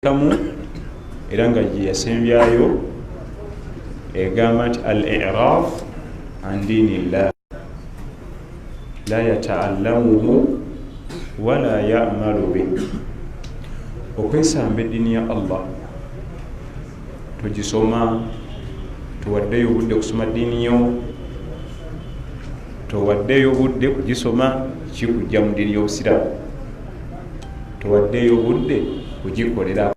kamu era nga yasembyayo egamba nti al-i'raf an dinillah la yata'allamuhu wala ya'malu bih. Okwesamba eddiini ya Allah tugisoma, tuwaddeyo obudde kusoma ddiini yo, tuwaddeyo obudde kugisoma kikujja mu ddiini y'Obusiraamu, tuwaddeyo obudde kugikolera.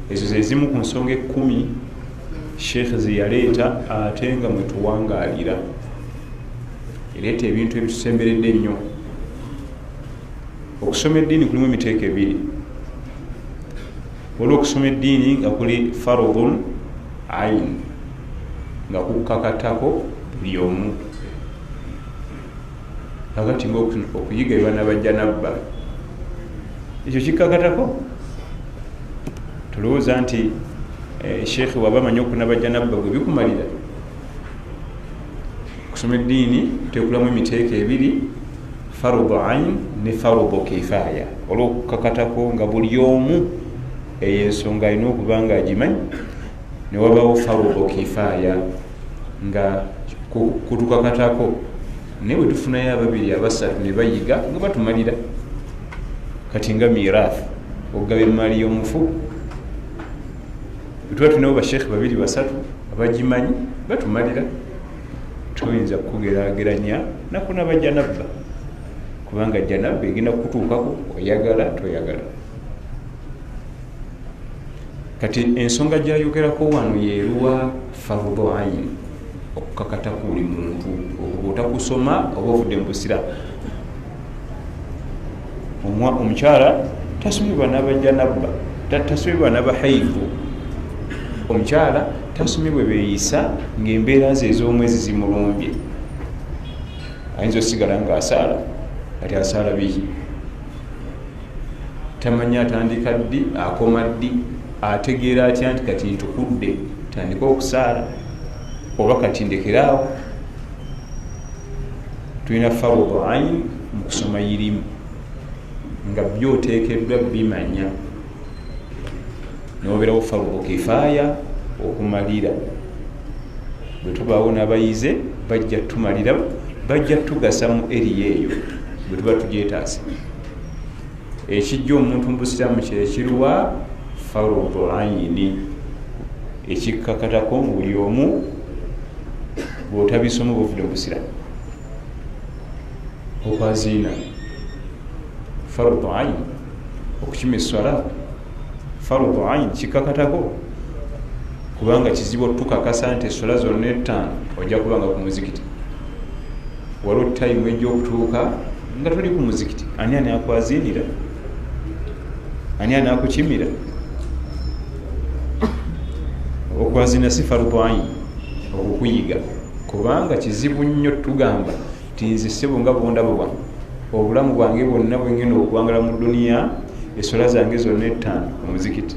Ezo ze zimu ku nsonga 10 Sheikh ze yaleeta ate nga mwe tuwangaalira. Ereeta ebintu ebitusemberedde ennyo. Okusoma eddiini kulimu emiteeko ebiri. Waliwo okusoma eddiini nga kuli farudun ayin, nga kukakatako buli omu. Kakati okuyiga ebana bajja nabba, ekyo kikakatako. Tulowooza nti Sheikh waba amanyi okunaba janabba gwe bikumalira. Okusoma eddiini tutekulamu emiteeko ebiri, farudu ayin ne farudu kifaya. Olw'okukakatako nga buli omu eyo ensonga alina okuba nga agimanyi, ne wabaawo farudu kifaya nga kutukakatako naye bwe tufunayo ababiri abasatu ne bayiga nga batumalira. Kati nga miraafu okugaba emmali y'omufu, bwe tuba tulinawo basheekhe babiri basatu abagimanyi batumalira. Toyinza kugeraageranya nakunaba janabba, kubanga janabba egenda kutuukako oyagala toyagala. Kati ensonga gyayogerako wano yeeruwa farudu ayin, okukakatako buli muntu, okuba otakusoma oba ovudde mu busiraamu. Omukyala tasomebwa n'abajanabba, tasomebwa n'abahaivu. Omukyala tasomebwa beeyisa ng'embeera ze ez'omwezi zimulumbye. Ayinza osigala ng'asaala, kati asaala biki? Tamanyi atandika ddi, akoma ddi, ategeera atya nti kati ntukudde tandika okusaala oba kati ndekeraawo. Tulina farudu ayin mu kusoma yirimu nga byoteekeddwa bimanya. Nobeerawo farudu kifaya okumalira. Bwe tubaawo n'abayize bajja tumalira, bajja tugasa mu eriya eyo bwe tuba tugyetaase. Ekijja omuntu mu busiraamu kyekiruwa farudu ayini, ekikkakatako buli omu bw'otabisoma bw'ovudde mu busiraamu. Okwaziina farudu ayin, okukima esswala farudu ayin kikkakatako, kubanga kizibu tukakasa nti esswala zonna 5 ojja kubanga ku muzikiti. Waliwo tayimu ejja okutuuka nga tuli ku muzikiti. Ani anakwaziinira? Ani anakukimira? Okwaziina si farudu ayin okukuyiga, kubanga kizibu nnyo tugamba nti nze ssebo nga bondabwa obulamu bwange bwonna bwe ngenda okuwangala mu duniya, esswala zange zonna 5 ku muzikiti.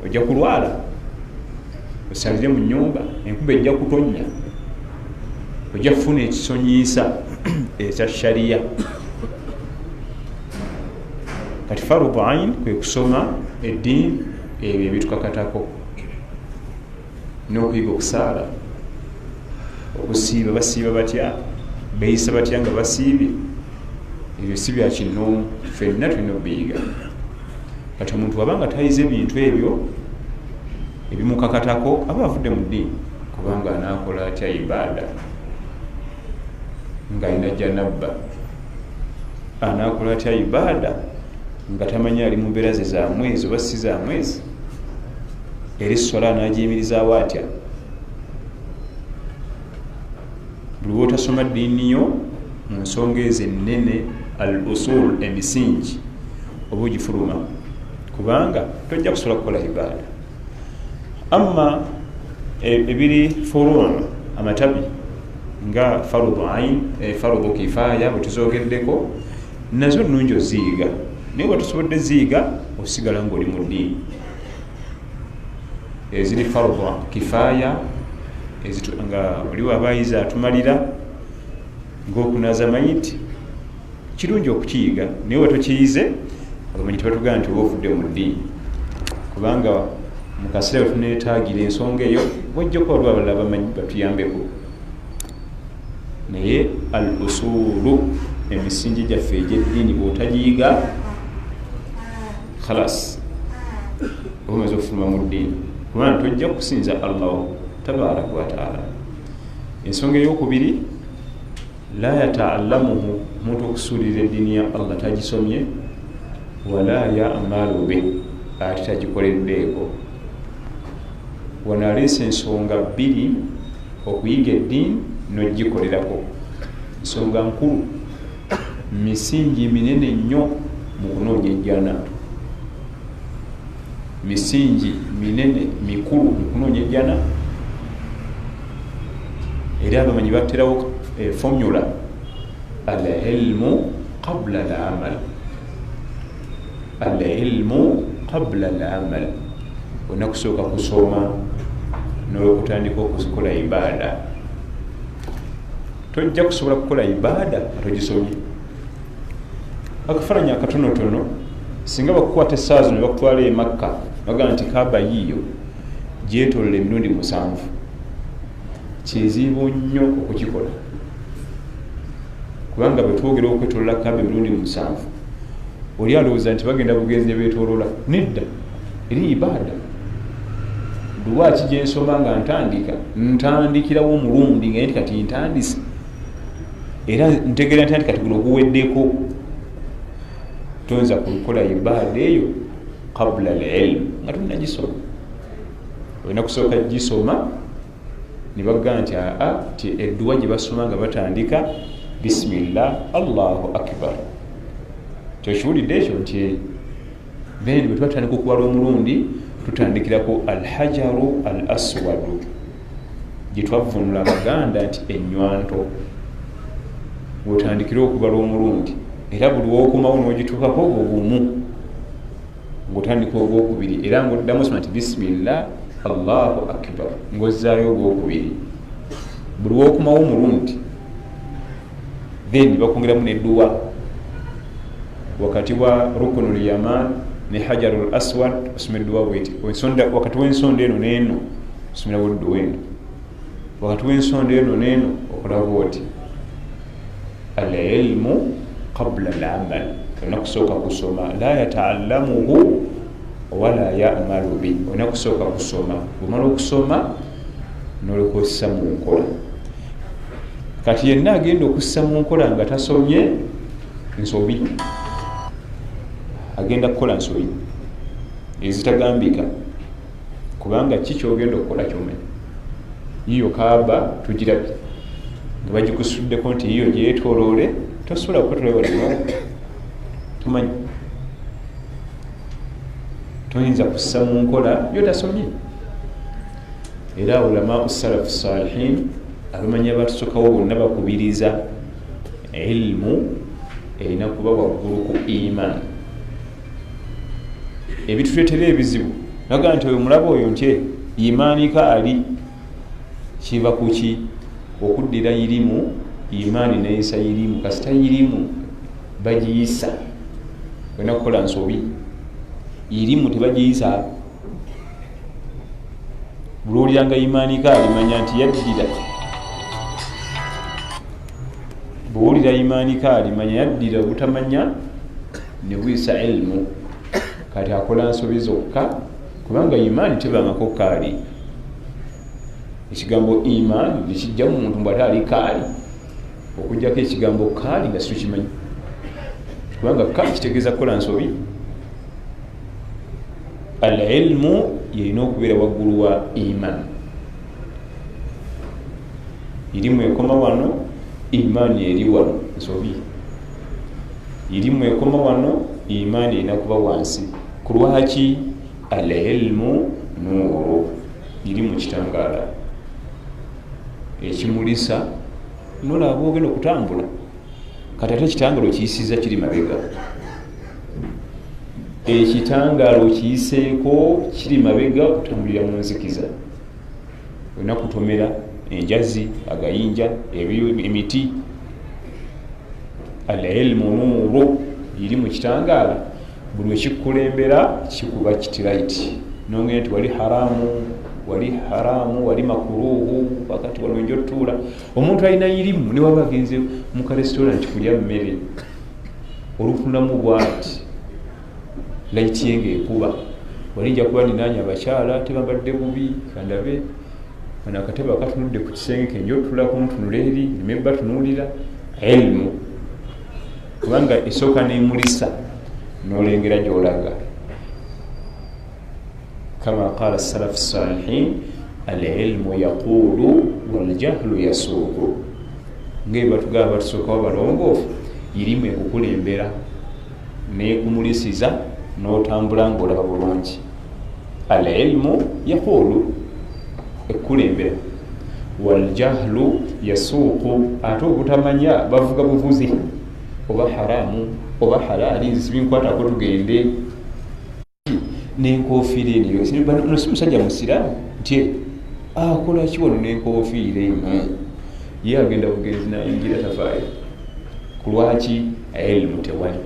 Ojja kulwala, osalire mu nnyumba, enkuba ejja kutonnya, ojja kufuna ekisonyiisa ekya shariya. Kati farudu ayin kwe kusoma eddiini ebyo ebitukakatako, n'okuyiga okusaala, okusiiba. Basiiba batya? Beeyisa batya nga basiibye? Ebyo si bya kinnoomu, ffenna tulina obiyiga. Kati omuntu wabanga tayize ebintu ebyo ebimukakatako aba avudde mu ddiini, kubanga anaakola atya ibaada ng'alina janabba? Anaakola atya ibaada nga tamanyi ali mu mbeera ze za mwezi oba si za mwezi? Era esswala anaagiyimirizaawo atya? Buli lw'otasoma ddiini yo mu nsonga ezo ennene, al usul, emisingi, oba ogifuluma, kubanga tojja kusobola kukola ibaada. Amma ebiri furuu, amatabi nga farudu ayin, farudu kifaya bwe tuzogeddeko, nazo nnungi oziyiga, naye bwe tusobodde ziyiga osigala ng'oli mu ddiini. Eziri farudu kifaya nga oliwo abayize atumalira ng'okunaza mayiti, kirungi okukiyiga, naye bwe tokiyize abamanyi tebatugamba nti oba ovudde mu ddiini kubanga mu kaseera tuneetaagira ensonga eyo wajja kuba waliwo abalala bamanyi batuyambeko naye al usulu emisingi gyaffe egy'eddiini bw'otagiyiga khalas omaze okufuluma mu ddiini kubanga tojja kusinza allahu tabaraka wataala. ensonga eyokubiri la yataallamuhu omuntu okusuulira eddiini ya allah tagisomye wala yamalu be ate tagikoleddeeko. wano aleesa ensonga bbiri okuyiga eddiini n'ogikolerako. ensonga nkulu misingi minene nnyo mu kunoonya ejjana, misingi minene mikulu mu kunoonya ejjana. era abamanyi baterawo formula al ilmu qabla al amal, al ilmu qabla al amal. olina kusooka kusoma n'olwokutandika okukola ibaada. tojja kusobola kukola ibaada atogisomye. akafaananyi akatonotono singa bakukwata essaazi ne bakutwala e Makka bagamba nti kaaba yiiyo gyetolola emirundi 7, kizibu nnyo okukikola kubanga betwogera okwetolola kaaba emirundi 7 oli alowooza nti bagenda bugenzi ne beetolola. nedda, eri ibaada. lwaki gyensoma nga ntandikirawo omulundi nga nti kati ntandise era ntegeera nti kati guno guweddeko. toyinza kukola ibaada eyo qabla al-ilm nga tunnagisoma. olina kusooka gisoma ne bagamba nti ti edduwa gye basoma nga batandika bisimillah allahu akbar. kyokiwulidde ekyo nti bendi bwe tubatandika okuwala omulundi tutandikirako alhajaru al aswadu gye twavunula abaganda nti enywanto. bwotandikira okubala omulundi era buli wokomawo n'ogituukako obumu ng'otandika ogwokubiri era ng'oddamu osoma nti bisimillah allahu akbar ng'ozzaayo ogwokubiri buli wokomawo omulundi. then bakwongeramu nedduwa wakati wa rukunul yaman ne hajarul aswad osoma edduwa bweti wakati w'ensonda eno n'eno osomerawo edduwa eno wakati w'ensonda eno n'eno okolabo oti al ilmu qabla al amal. olina kusooka kusoma la yataallamuhu wala yamalu bi. olina kusooka kusoma, bwomala okusoma n'olukozesa mu nkola. kati yenna agenda okussa mu nkola nga tasomye nsobi, agenda kukola nsobi ezitagambika kubanga kikyogenda okukola kyomanyi. yiyo kaaba tugirabye nga bagikusuddeko nti yiyo gyetoloole tosobola kukwetolewala tumanyi. toyinza kussa mu nkola byotasomye. era ulama salafu salihin abamanyi abatusookawo bonna bakubiriza ilmu erina kuba waggulu ku iman. ebituleetera ebizibu naga nti oyo mulaba oyo nti imaanika ali kiva kuki okuddira yirimu imaani neyisa yirimu kasita yirimu bagiyisa. olina kukola nsobi, yirimu tebagiyisa. bulowulyanga imaanika alimanya nti yaddira, buwulira imaanika alimanya yaddira obutamanya ne buyisa ilmu. kati akola nsobi zokka kubanga imaani tebangako kaali. ekigambo imaani nekijja mu muntu mbwate ali kaali okugjako ekigambo kaali nga situkimanyi kubanga kaali kitegeeza kukola nsobi. al ilmu yerina okubeera waggulu wa iman. irimu ekoma wano, imaani eri wano, nsobi. irimu ekoma wano, imaani erina kuba wansi. ku lwaki al ilmu nuuru, irimu kitangaala ekimulisa nolaba ogenda okutambula. kati ate ekitangaalo kiyisiza kiri mabega, ekitangaalo kiyiseeko kiri mabega okutambulira mu nzikiza. olina kutomera enjazi, agayinja, emiti. al ilmu nuuru iri mu kitangaala. buli wekikulembera kikuba kitiraiti nongere nti wali haramu wali makuruhu wakati walwenjo tuula omuntu alina yirimu niwaba agenze mu karestaurant kulya mmere olufunamu bwati laiti yenge ekuba walinja kuba ninanya abakyala tebambadde bubi kandabe bano akatebe akatunudde ku kisenge kenjo otula kuntunula eri nimeba tunuulira ilmu kubanga esooka nemulisa nolengera gyolaga kama qala salafu salihin alilmu yaqulu waljahlu yasuuku ngeri batugamba batusookawo balongoofu irimu ekukulembera nekumulisiza notambula ngaolaba bulungi alilmu yaqulu ekukulembera waljahlu yasuuku ate obutamanya bavuga buvuzi oba haramu oba halali nzibinkwatako tugende nenkofiira eno si musajja musiramu nti akola kiwano nenkofiira eno ye agenda bugenzi nayingira tafaayo kulwaki ilmu tewali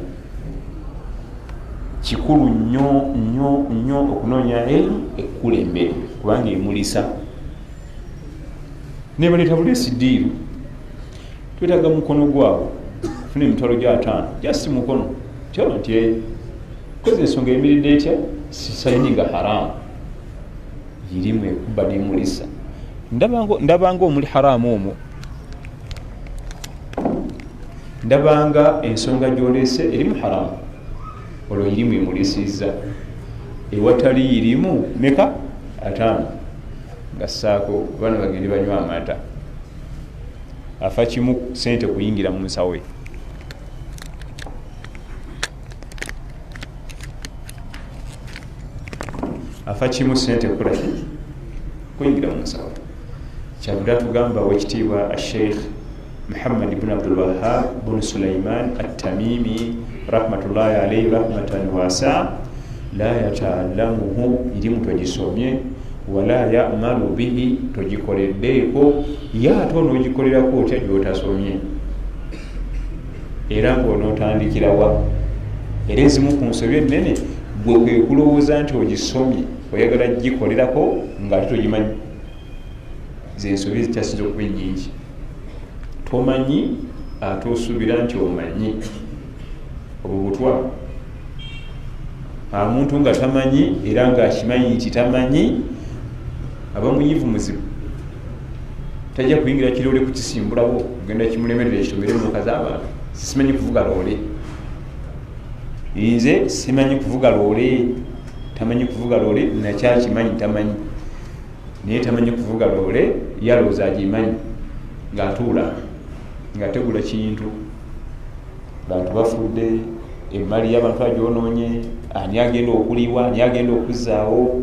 kikulu nnyo okunoonya ilmu ekukulembera kubanga emulisa nebaleeta bulesi diiru twetaaga mukono gwawo funa emitwalo gya 5 just mukono kyaba nti kozi ensonga emiridde etya sisayininga haramu yirimu ekuba nemulisa ndabanga omuli haramu omwo ndabanga ensonga gyolese erimu haramu olwo yirimu emulisiza ewatali yirimu meka 5 gassaako baana bagende banywa amata afa kimu sente kuyingira mu nsawe afa kimu sente kuyingira mu nsawe kyabudde atugamba wekitiibwa asheikh Muhammad ibn Abdul Wahhab ibn Sulaiman at-Tamimi rahmatullahi alayhi rahmatan wasi'a la yata'allamuhu irimu togisomye wala ya'malu bihi togikoleddeeko yaate onoogikoleraku otya gyotasomye era ng'onootandikirawa era ezimu ku nsobi ennene gwe kwe kulowooza nti ogisomye oyagala gikolerako ng'ate togimanyi zensobi zikyasinza okuba ennyingi tomanyi ate osuubira nti omanyi obwo butwa omuntu nga tamanyi era ng'akimanyi nti tamanyi aba muyivu muzibu tajja kuyingira kiroole kukisimbulawo ogenda kimulemerera ekitomere muka z'abantu simanyi kuvuga loole nze simanyi kuvuga loole tamanyi kuvuga loole nakyakimanyi tamanyi naye tamanyi kuvuga loole yalowooza agimanyi ng'atuula ng'ategula kintu bantu bafudde emmali y'abantu agyonoonye ani agenda okuliwa ani agenda okuzzaawo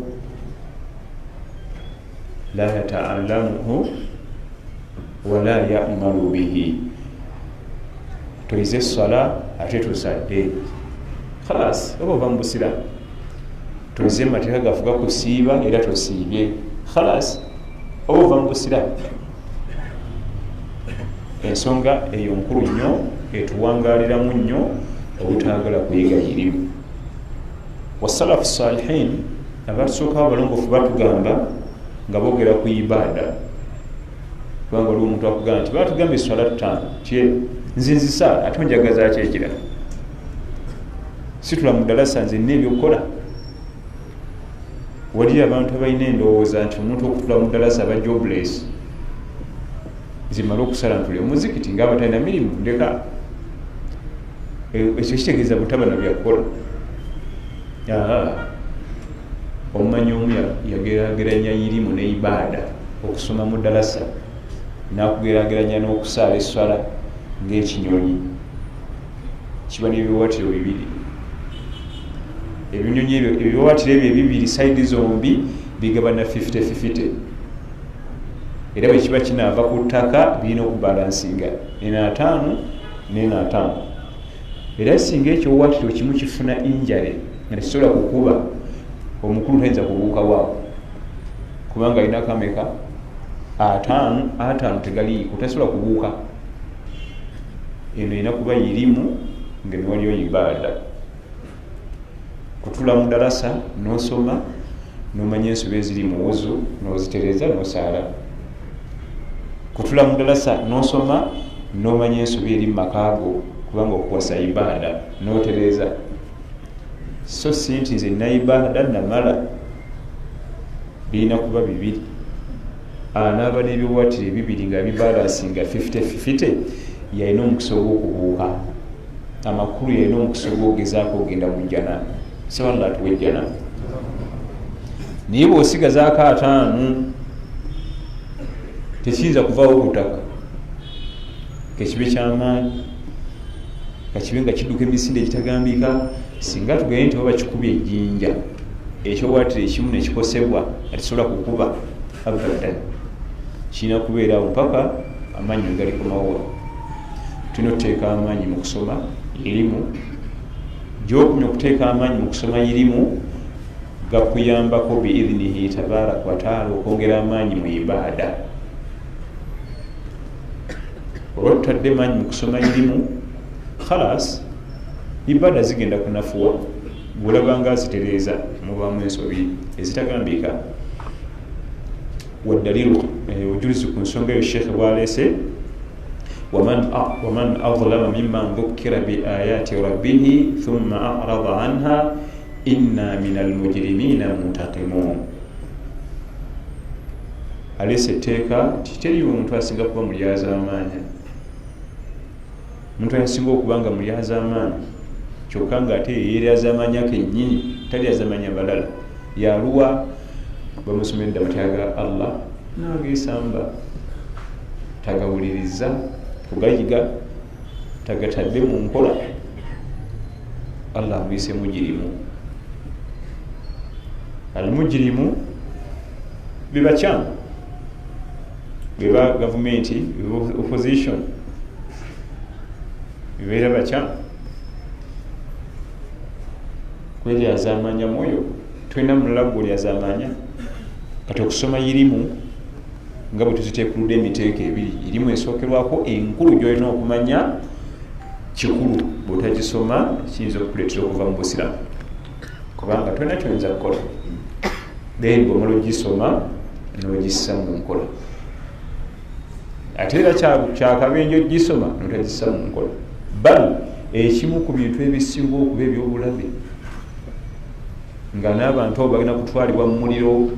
la yata'allamuhu wala ya'malu bihi toyize essala ate tosadde khalas oba ova mu busira toyize emateeka gafuga kusiiba era tosiibye khalas oba ova mu busira ensonga eyo nkulu nnyo etuwangaliramu nnyo obutagala kuyiga yirimu wasalafu salihin abatusookawo abalongoofu batugamba nga boogera ku ibaada kubanga oli omuntu akugamba nti batugamba eswala 5 kye nzinzisa ate onjagaza ki ekirala situla mu ddalasa nzenna ebyokukola wali abantu abalina endowooza nti omuntu okutula mu ddalasa aba jobless zimala okusala ntuli omuzikiti ngaaba talina mirimu ndeka ekyo kitegeeza butaba na byakukola omumanyi omu yagerageranya yirimu ne ibaada okusoma mu ddalasa nakugerageranya n'okusaala eswala ng'ekinyonyi kiba n'ebiwawaatiro bibiri ebinyonyi ebyo ebiwawaatiro ebyo ebibiri saidi zombi bigabana 50-50 era bwe kiba kinaava ku ttaka birina okubalansinga ena 5 nena 5 era singa ekyowaatiro kimu kifuna injale nga tekisobola kukuba omukulu tayinza kubuuka waawo kubanga alina kameka 5 tegaliiko tasobola kubuuka eno erina kuba yirimu nga newaliyo ibaada kutula mu darasa nosoma nomanya ensobi eziri mu wuzu nozitereza nosaala, kutula mu darasa nosoma nomanya ensobi eri mumakaago kubanga okuwasa ibaada notereza. So si nti nze nina ibaada namala, birina kuba bibiri. Anaaba n'ebiwaatiro ebibiri nga bibalasinga 50-50 yalina omukisa ogw'okubuuka, amakulu yalina omukisa ogw'ogezaako ogenda mu jjana, sawalla atuwa ejjana. Naye bw'osigazaako 5 tekiyinza kuvaawo ku ttaka, kekibe kyamaanyi, kakibe nga kidduka emisinde egitagambika. Singa tugaye nti oba kikubye ejjinja ekyowaatiro ekimu nekikosebwa atisobola kukuba abadan, kirina kubeerawo mpaka amaanyi wegalikomawo. Tulina okuteeka amaanyi mu kusoma irimu. Gyokumya okuteeka amaanyi mu kusoma irimu gakuyambako biidhinihi tabaraka wataala okwongera amaanyi mu ibaada. Olwa tutadde maanyi mu kusoma irimu, khalas ibaada zigenda kunafuwa. Bwolabanga zitereeza mubaamu ensobi ezitagambika. Waddalilu obujulizi ku nsonga eyo Sheikh bwaleese, waman adlama mimman dhukkira biayati rabbihi thumma a'rada anha inna minal mujrimina muntaqimun. Aleese etteeka teriiwo omuntu asinga kuba mulyaza amaanyi. Omuntu asinga okuba nga mulyaza amaanyi kyokka ng'ate yeeryaza amaanyi akennyini, talyaza amaanyi abalala. Yaluwa bamusomedde amatya ga Allah n'ageesamba, tagawuliriza kugayiga, tagatadde mu nkola. Allah amuyise mujirimu. Almujirimu biba kyamu, biba gavumenti, biba opposition, bibeera bakyamu. Kweryaza amaanya mwoyo, tulina mulala gwolyaza amaanya. Kati okusoma irimu nga bwe tuziteekuludde emiteeko ebiri, irimu esookerwako enkulu gy'olina okumanya kikulu. Bw'otagisoma kiyinza okukuleetera okuva mu busiramu kubanga tolina kyoyinza kukola. Then bw'omala ogisoma n'ogissa mu nkola. Ate era kyakabenje ogisoma n'otagissa mu nkola. Bali ekimu ku bintu ebisinga okuba ebyobulabe nga n'abantu abo bagenda kutwalibwa mu muliro,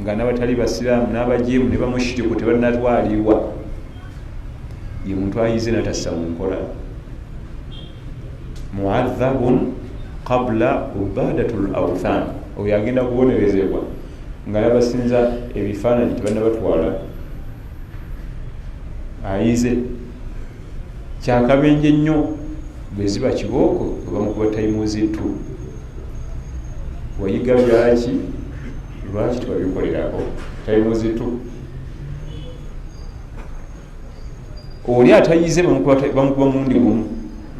nga n'abatali basiraamu n'abajeemu ne bamushiriku tebanatwalibwa, ye muntu ayize n'atassa mu nkola. Muadhabun qabla ubadatul awthan, oyo agenda kubonerezebwa nga n'abasinza ebifaananyi tebanabatwala, ayize. Kyakabenje nnyo bwe ziba kibooko obamukuba tayimuuzittu. Wayiga byaki, lwaki tebabikolerako tayimuuzittu? Oli atayize bamukuba mundi gumu,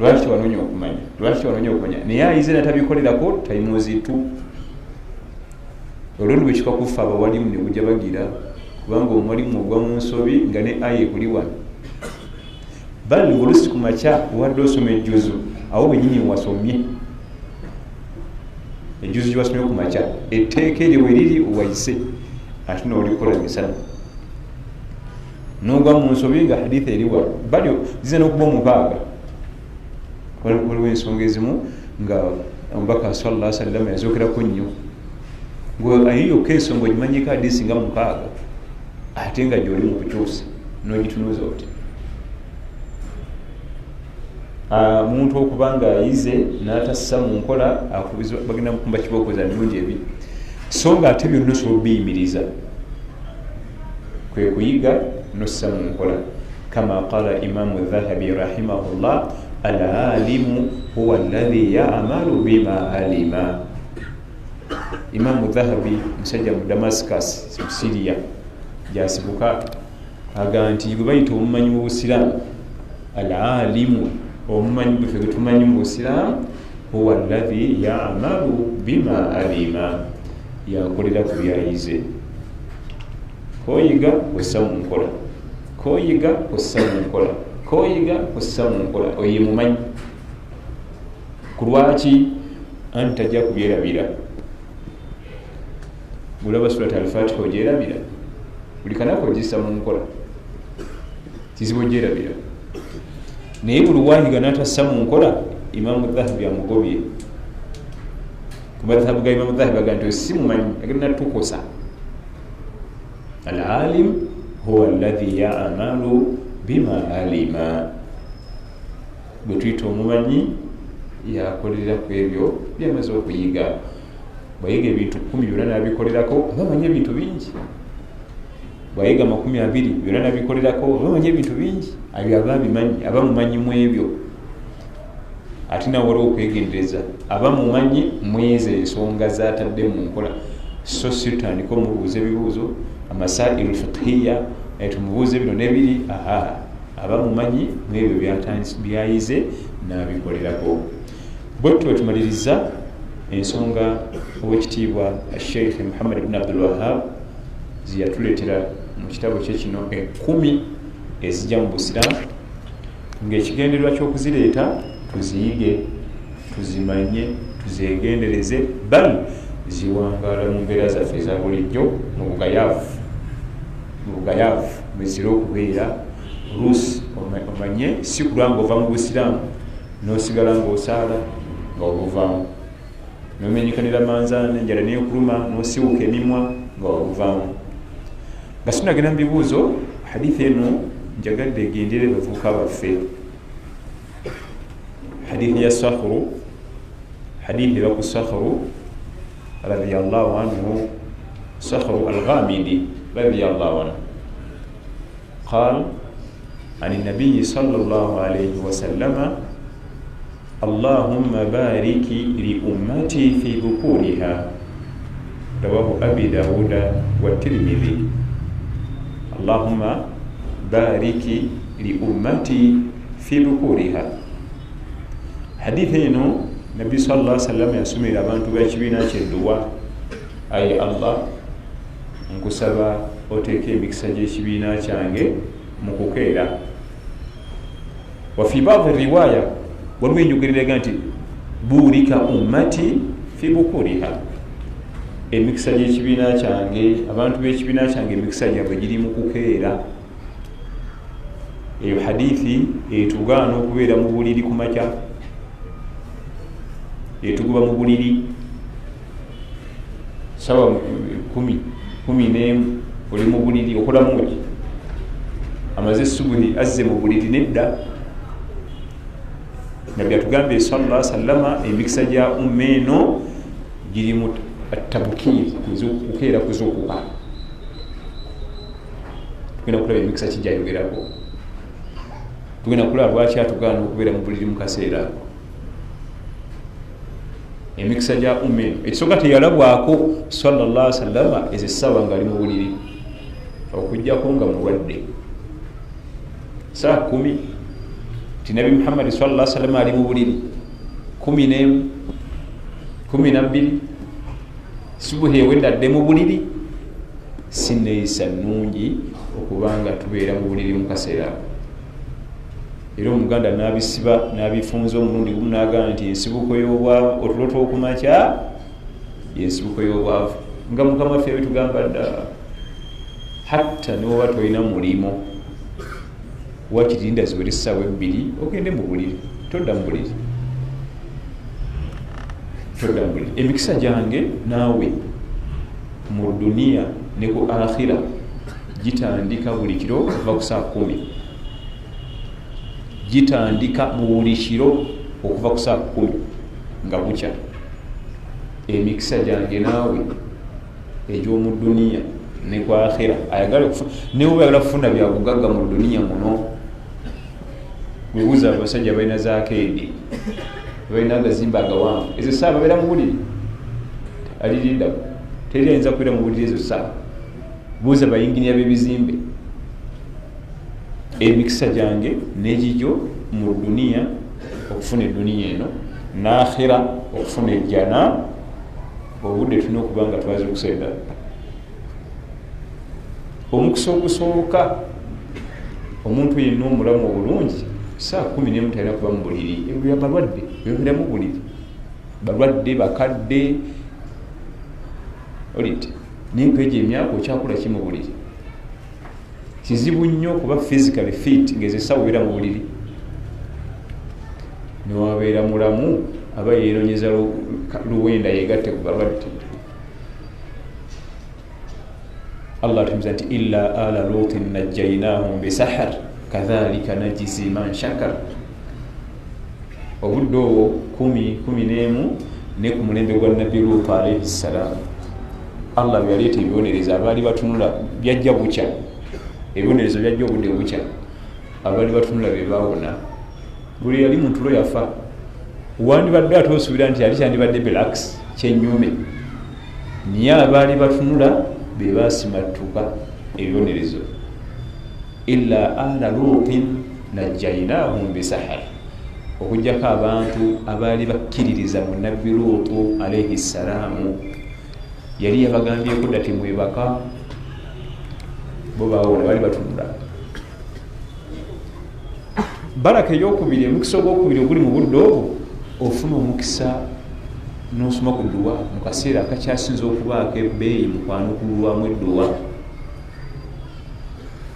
lwaki tewanoonya okumanya, lwaki tewanoonya okumanya. Naye ayize natabikolerako tayimuuzittu. Olwo bwe kikakufa abawalimu ne bujja bagira, kubanga omuwalimu ogwa mu nsobi nga ne aya ekuli wano. Bali ng'oluusi ku makya wadde osoma ejjuzu, awo wenyini wasomye ejjuzu gye wasomye ku makya, etteeka eryo we liri wayise, ate n'olikola misana n'ogwa mu nsobi nga haditha eri wano. Bali zize n'okuba omukaaga. Waliwo ensonga ezimu nga omubaka sallallahu alaihi wasallam yazookerako nnyo, ng'ayiyokka ensonga ogimanyiko hadisi nga mukaaga, ate nga gy'oli mu kukyusa n'ogitunuuza oti. Omuntu okuba nga ayize n'atassa mu nkola bagenda mukumba kibooko za mirundi ebiri. So nga ate byonna osobola obiyimiriza, kwe kuyiga n'ossa mu nkola. Kama qala Imamu Dhahabi rahimahullah, al-alimu huwa alladhi ya'malu bima alima. Imamu Dhahabi musajja mu Damascus mu Syria gyasibuka aga nti bwe bayita omumanyi mu Busiraamu, al-alimu omumanyi bwe ffe tumanyi mu Busiraamu, huwa alladhi ya'malu bima alima, yakolera ku byayize. Koyiga ossa mu nkola, koyiga ossa mu nkola, koyiga ossa mu nkola, oyo mumanyi. Ku lwaki? anti tajja kubyerabira. Bulaba surat al-Fatiha ogyerabira, buli kanako ogissa mu nkola, kizibu ogyerabira. Naye buli wahiga n'atassa mu nkola, Imamu Dhahabi amugobye. Ku madhahabu ga Imamu Dhahabi aga nti si mumanyi agenda tukosa. Al-alim huwa alladhi ya'malu bima alima. Bwe tuyita omumanyi yakolerera ku ebyo byamaze okuyiga. Bwayiga ebintu 10 byonna n'abikolerako, bamanyi ebintu bingi. Bwayiga 20 byonna n'abikolerako, bamanyi ebintu bingi. Abyo ababimanyi, abamumanyi mu ebyo. Ate nawe waliwo okwegendereza, abamumanyi mweze ensonga zatadde mu nkola. So si tutandika omubuuza ebibuuzo, amasailu fiqhiya, tumubuuze bino n'ebiri, abamumanyi mu ebyo byayize n'abikolerako. Bwettu bwe tumaliriza ensonga owekitiibwa Sheikh Muhammad ibn Abdul Wahhab ziyatuleetera mu kitabo kye kino 10 ezijja mu Busiraamu, ng'ekigendererwa ky'okuzireeta tuziyige, tuzimanye, tuzegendereze, bal ziwangaala mu mbeera zaffe eza bulijjo mu bugayaavu mwezira okubeera. Oluusi omanye si kulwa ng'ova mu Busiraamu n'osigala ng'osaala ng'obuvaamu, n'omenyekanira manzaana enjala neyokuluma n'osiwuka emimwa ng'obuvaamu. Nga sinagenda mu bibuuzo, hadithi eno njagadde egendere bavubuka baffe. Hadithi ya Sakhru, hadithi baku Sakhru radiyallahu anhu, Sakhru al-Ghamidi radiyallahu anhu قال عن النبي صلى الله عليه وسلم اللهم بارك لأمتي في بكورها رواه أبي داود والترمذي. اللهم بارك لأمتي في بكورها. حديث هنا النبي صلى الله عليه وسلم يسمي abantu b'ekibiina ky'edduwa, ayi Allah nkusaba oteeka emikisa gy'ekibiina kyange mu kukeera. Wa fi ba'd riwaya waliwo enjogerera nti buurika ummati fi bukuriha, emikisa gy'ekibiina kyange, abantu b'ekibiina kyange emikisa gyabwe giri mu kukeera. Eyo hadithi etugaana okubeera mu buliri ku makya, etuguba mu buliri sawa 10 oli mu buliri okolamu ki? Amaze subuhi azze mu buliri nedda. Nabbi atugambye sallallahu alaihi wasallam emikisa gya ummeno giri mu at-tabkir, kukeera kuzukuka. Tugenda kulaba emikisa kijjayogerako, tugenda kulaba lwaki atugaana okubeera mu buliri mu kaseera. Emikisa gya ummeno ekisooka teyalabwako sallallahu alaihi wasallam ezessaawa nga ali mu buliri, okujjako nga mulwadde saa 10 ti Nabi Muhammad sallallahu alaihi wasallam ali mu buliri 11 12 subuhi ewedadde mu buliri. Sinneeyisa nnungi okubanga tubeera mu buliri mu kaseera. Era Omuganda n'abisiba n'abifunza omulundi gumu n'agamba nti ensibuko y'obwavu, otulo tw'okumakya yensibuko y'obwavu. Nga Mukama ffe bitugamba dda, hatta n'oba tolina mulimo wakirinda ziwere essaawa 2 ogende mu buliri, todda mu buliri. Emikisa gyange naawe mu duniya ne ku akhira gitandika buli kiro okuva ku saa 10, gitandika mu buli kiro okuva ku saa 10 nga bukya. Emikisa gyange naawe egy'omu duniya ne ku akhira, ayagala newe ayagala kufuna byabugagga mu duniya muno. Webuuza abasajja balina zaakeedi, balina agazimba agawanvu, ezo saa babeera mu buliri, alirinda teri ayinza kubeera mu buliri ezo saa. Buuza bayinginiya b'ebizimbe. Emikisa gyange n'egigyo mu duniya okufuna eduniya eno, n'akhira okufuna ejjana. Obudde tulina okuba nga twaze okuseeda. Omukisa ogusooka omuntu yenna omulamu obulungi saa 11 talina kuba mu buliri. Ebyo abalwadde bebeera mu buliri. balwadde bakadde olite ninkwejo emyaka okyakula ki mu buliri kizibu nnyo kuba physically fit ngezesawo obeera mu buliri newabeera mulamu aba yeeronyeza luwenda yegatte ku balwadde. Allah atumiza nti illa ala lutin najjaynahum bisahar kadhalika najizi man shakar. Obudde obwo 11 ne ku mulembe gwa nabbi Luutu alayhi salaam Allah byaleeta ebibonerezo abaali batunula byajja bukya, ebibonerezo byajja obudde bukya, abaali batunula be baawona. Buli yali mu tulo yafa, wandibadde ate osuubira nti yali kyandibadde relax kyennyume, niye abaali batunula be baasimattuka ebibonerezo. illa ala luutin najjaynahum bisahar, okujjako abantu abaali bakkiririza mu nabbi Luutu alayhi salaamu. Yali yabagambye kudda temwebaka, bo baawona baali batunula. Baraka eyokubiri, omukisa ogwokubiri oguli mu budde obwo, ofuna omukisa n'osoma ku dduwa mu kaseera akakyasinza okubaako ebbeeyi mu kwanukulwamu edduwa.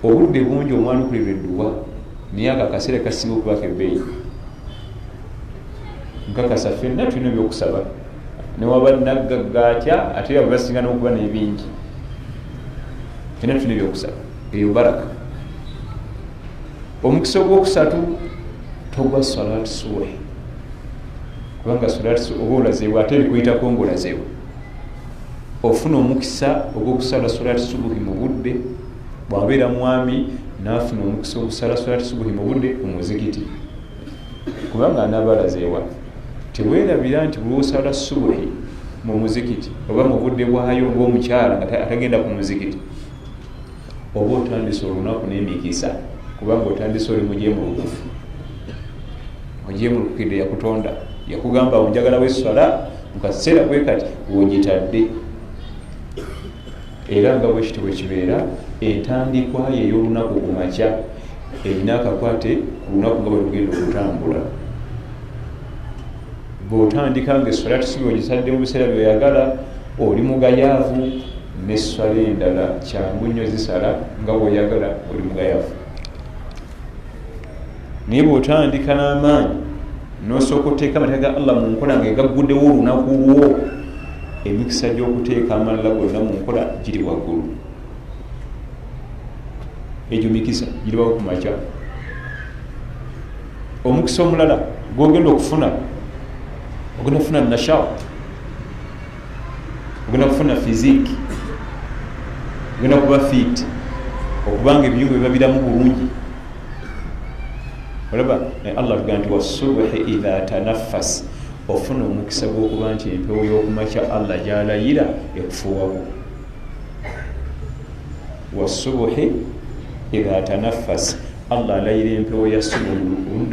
Obudde bungi omwanukulirwa edduwa, naye ako akaseera kasinga okubaako ebbeeyi. Nkakasa ffenna tulina ebyokusaba, newaba naggaggaatya ate era basinga n'okuba n'ebingi, ffenna tulina ebyokusaba. Eyo baraka. Omukisa ogwokusatu togwa salaati subuhi, kubanga salaati oba olazeebwa ate erikuyitako ngaolazeebwa. Ofuna omukisa ogw'okusala salaati subuhi mu budde, bwabeera mwami n'afuna omukisa ogusala salaati subuhi mu budde ku muzikiti, kubanga anaaba alazeebwa. Teweerabira nti bw'osala subuhi mu muzikiti oba mu budde bwayo ng'omukyala nga atagenda ku muzikiti, oba otandise olunaku n'emikisa, kubanga otandise oli mujeemulukufu, ojeemulukidde yakutonda, yakugamba onjagala wessala mu kaseera bwe kati w'ogitadde. Era nga bwe kiti bwe kibeera, entandikwa ye ey'olunaku ku makya erina akakwate ku lunaku nga bwe lugenda okutambula. Bw'otandika ng'essalaati subuhi ogisadde mu biseera by'oyagala, oli mugayaavu, n'essala endala kyangu nnyo zisala nga bw'oyagala, oli mugayaavu. Naye bw'otandika n'amaanyi n'osooka oteeka amateeka ga Allah mu nkola ng'egagguddewo olunaku lwo, emikisa gy'okuteeka amalala gonna mu nkola giri waggulu. Egyo mikisa giriwawo ku makya. Omukisa omulala gw'ogenda okufuna, ogenda kufuna nashaat, ogenda kufuna physique, ogenda kuba fit, okubanga ebiyungu biba biramu bulungi. Olaba Allah tugamba nti wasubuhi idha tanaffas, ofuna omukisa gw'okuba nti empewo y'okumakya Allah gy'alayira ekufuuwako. Wasubuhi idha tanaffas, Allah alayira empewo ya subuhi.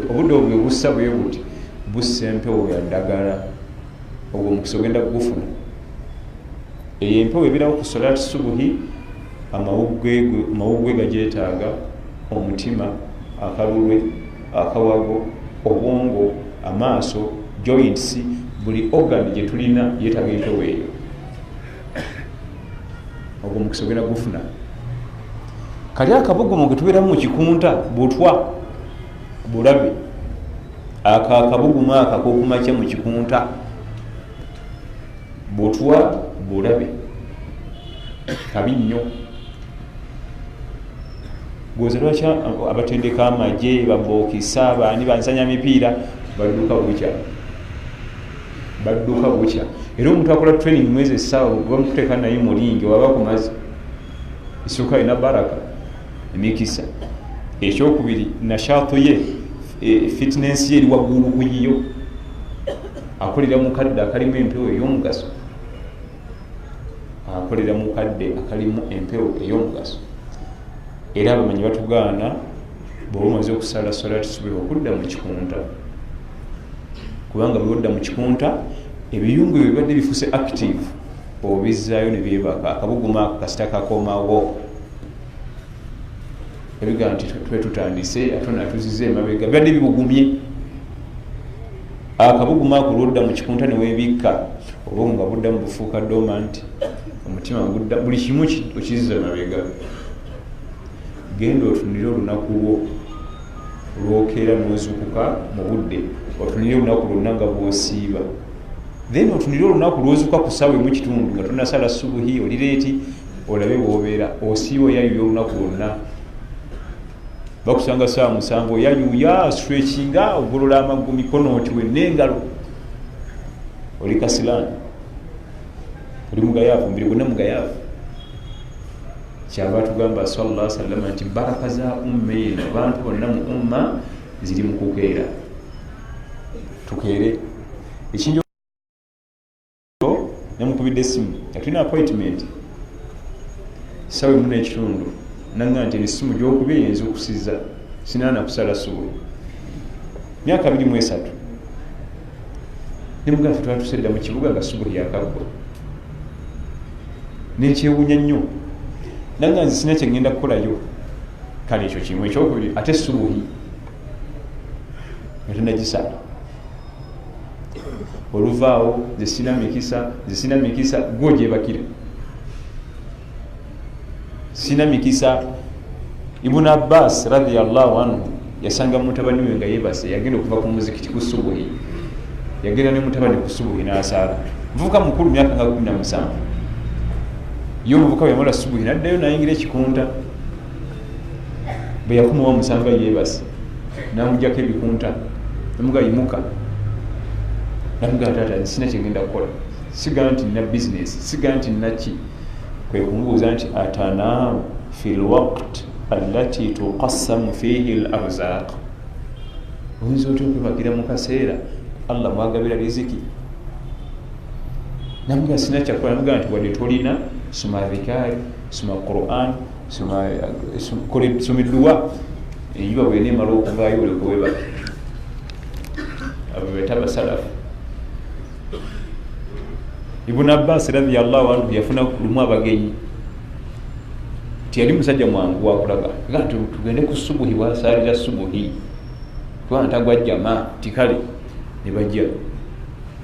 Obudde obwo bussa bwe buti bussa empewo ya ddagala, obwo omukisa ogenda kugufuna. Eyo empewo ebirawo ku salaati subuhi, amawuggwe gagyetaaga, omutima, akalulwe, akawago, obwongo, amaaso, joints, buli organ gye tulina yeetaaga empewo eyo. Ogwo omukisa ogenda gufuna. Kali akabugumu ge tubeeramu mu kikunta, butwa, bulabe, akabugumu aka k'okumakya mu kikunta, butwa, bulabe, kabi nnyo. Gwoza lwaki abatendeka amagye, babookisa, baani bansanya mipiira badduka bukya. Era omuntu akola training mwezi essaawa bamukuteeka naye mulingi waba kumazi, essuuka alina baraka, emikisa. Ekyokubiri, nashaato ye, fitness ye eri waggulu ku yiyo, akolera mu kadde akalimu empewo ey'omugaso, akolera mu kadde akalimu empewo ey'omugaso. Era abamanyi batugaana bw'oba omaze okusala salaati subuhi okudda mu kikunta, kubanga bw'odda mu kikunta ebiyungu ebyo bibadde bifuuse active, obizzaayo ne byebaka, akabugumu ako kasita kakomawo. Ebiga nti twe tutandise ate natuzize emabega, bibadde bibugumye. akabuguma kuludda mu kikunta ne webikka obwongo nga budda mu bufuuka dormant omutima gudda buli kimu okizza mabega genda otunire olunaku lwo lwokeera nozukuka mu budde otunire olunaku lwonna nga bwosiiba then otunire olunaku lwozuka ku ssaawa emu kitundu nga tonasala subuhi olireeti olabe bwobeera osiiba oyayuya olunaku lwonna bakusanga ssaawa musanvu oyayuya stretchinga ogolola amaggu mikono oti wenna engalo oli kasilaani oli mugayaavu mubiri gwonna mugayaavu kyava tugamba sallallahu alaihi wasallam nti baraka za umma eno abantu bonna mu umma ziri mu kukeera tukeere ekinjo nemukubidde essimu yatulina appointment ssaawa emu n'ekitundu nanga nti essimu gyokubye yinza okusiza sinaana kusala subuhi myaka 23 nemugafe twatusedda mu kibuga nga subuhi yakaggwa nekyewuunya nnyo nanga nze sina kyengenda kukolayo kale ekyo kimu ekyokubiri ate subuhi nga tenagisala oluvaawo zesina mikisa gwojebakira sina mikisa Ibn Abbas radiyallahu anhu yasanga mutabani we nga yebase yagenda okuva ku muzikiti ku subuhi yagenda ne mutabani ku subuhi n'asaala mvuka mukulu myaka nga 17 yo muvuka yamala subuhi naddayo nayingira ekikunta bwe yakumuwa musanga yebase namujjako ebikunta namugayimuka namuga tata sina kyengenda kukola siga nti nina business siga nti naki kwe kumubuuza nti atana fi lwaqt allati tuqassamu fihi al-arzaq oyinza otya okwebagira mu kaseera allah mwagabira riziki namuga sina kyakola namuga nti wadde tolina soma dhikari soma quran soma edduwa enjuba bwenemala okuvaayo olekowebaka abo betaba salafu Ibn Abbas radiyallahu anhu yafuna lumu abagenyi tiyali musajja mwangu wakulaga gantu tugende ku subuhi wasalira subuhi twantagwa jamaa tikale ne bajja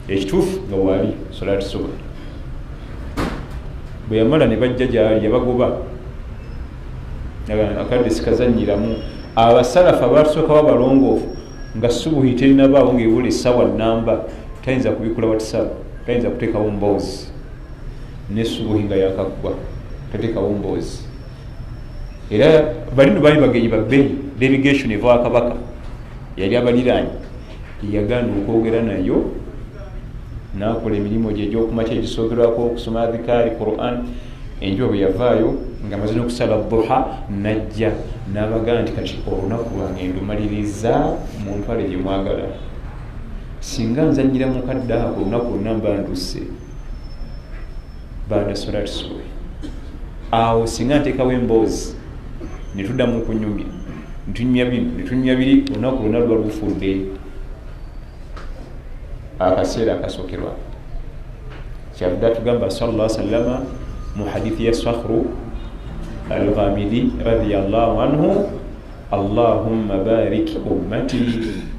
ekituufu nga wali salati subuhi bwe yamala ne bajja gyali yabagoba akadde sikazanyiramu abasalafu abatusooka babalongoofu nga subuhi terinabaawo ngaebula essawa namba tayinza kubikula WhatsApp tayinza kuteekawo mboozi ne subuhi nga yakaggwa tateekawo mboozi era balino baali bagenyi babbeyi delegation eva wakabaka yali abaliraanyi yagaana okwogera nayo nakola emirimu gye egyokumakya egisoogerwako okusoma dhikari Quran enjuba bwe yavaayo nga amaze n'okusala duha najja n'abagaa nti kati olunaku lwange ndumaliriza mu ntwale gye mwagala singa nzanyira mukadde ako olunaku lonna mba ndusse baada solati subuhi awo singa nteekawo emboozi netuddamu kunyumya netunyumya biri olunaku lonna luba lufudde akaseera akasookerwa kyavudde atugamba sallallahu alaihi wasallama mu hadithi ya Sakhru al-Ghamidi radiyallahu anhu Allahumma barik ummati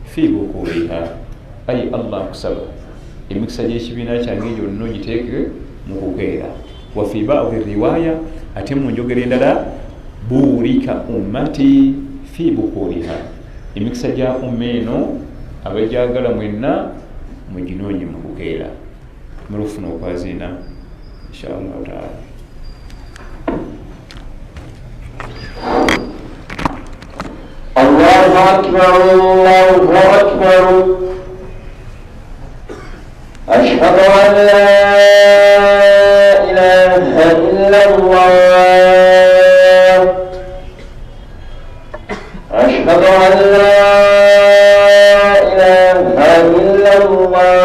fi bukuriha ay Allah kusaba emikisa gy'ekibiina kyange gyonna ogiteeke mu kukeera wa fi ba'dhi riwaya ate mu njogera endala burika ummati fi bukuriha emikisa gya umma eno abajagala mwenna muginoonye mu kukeera mulufuna okwazina inshallah taala Allahu akbar Allahu akbar ashhadu an la ilaha illallah ashhadu an la ilaha illallah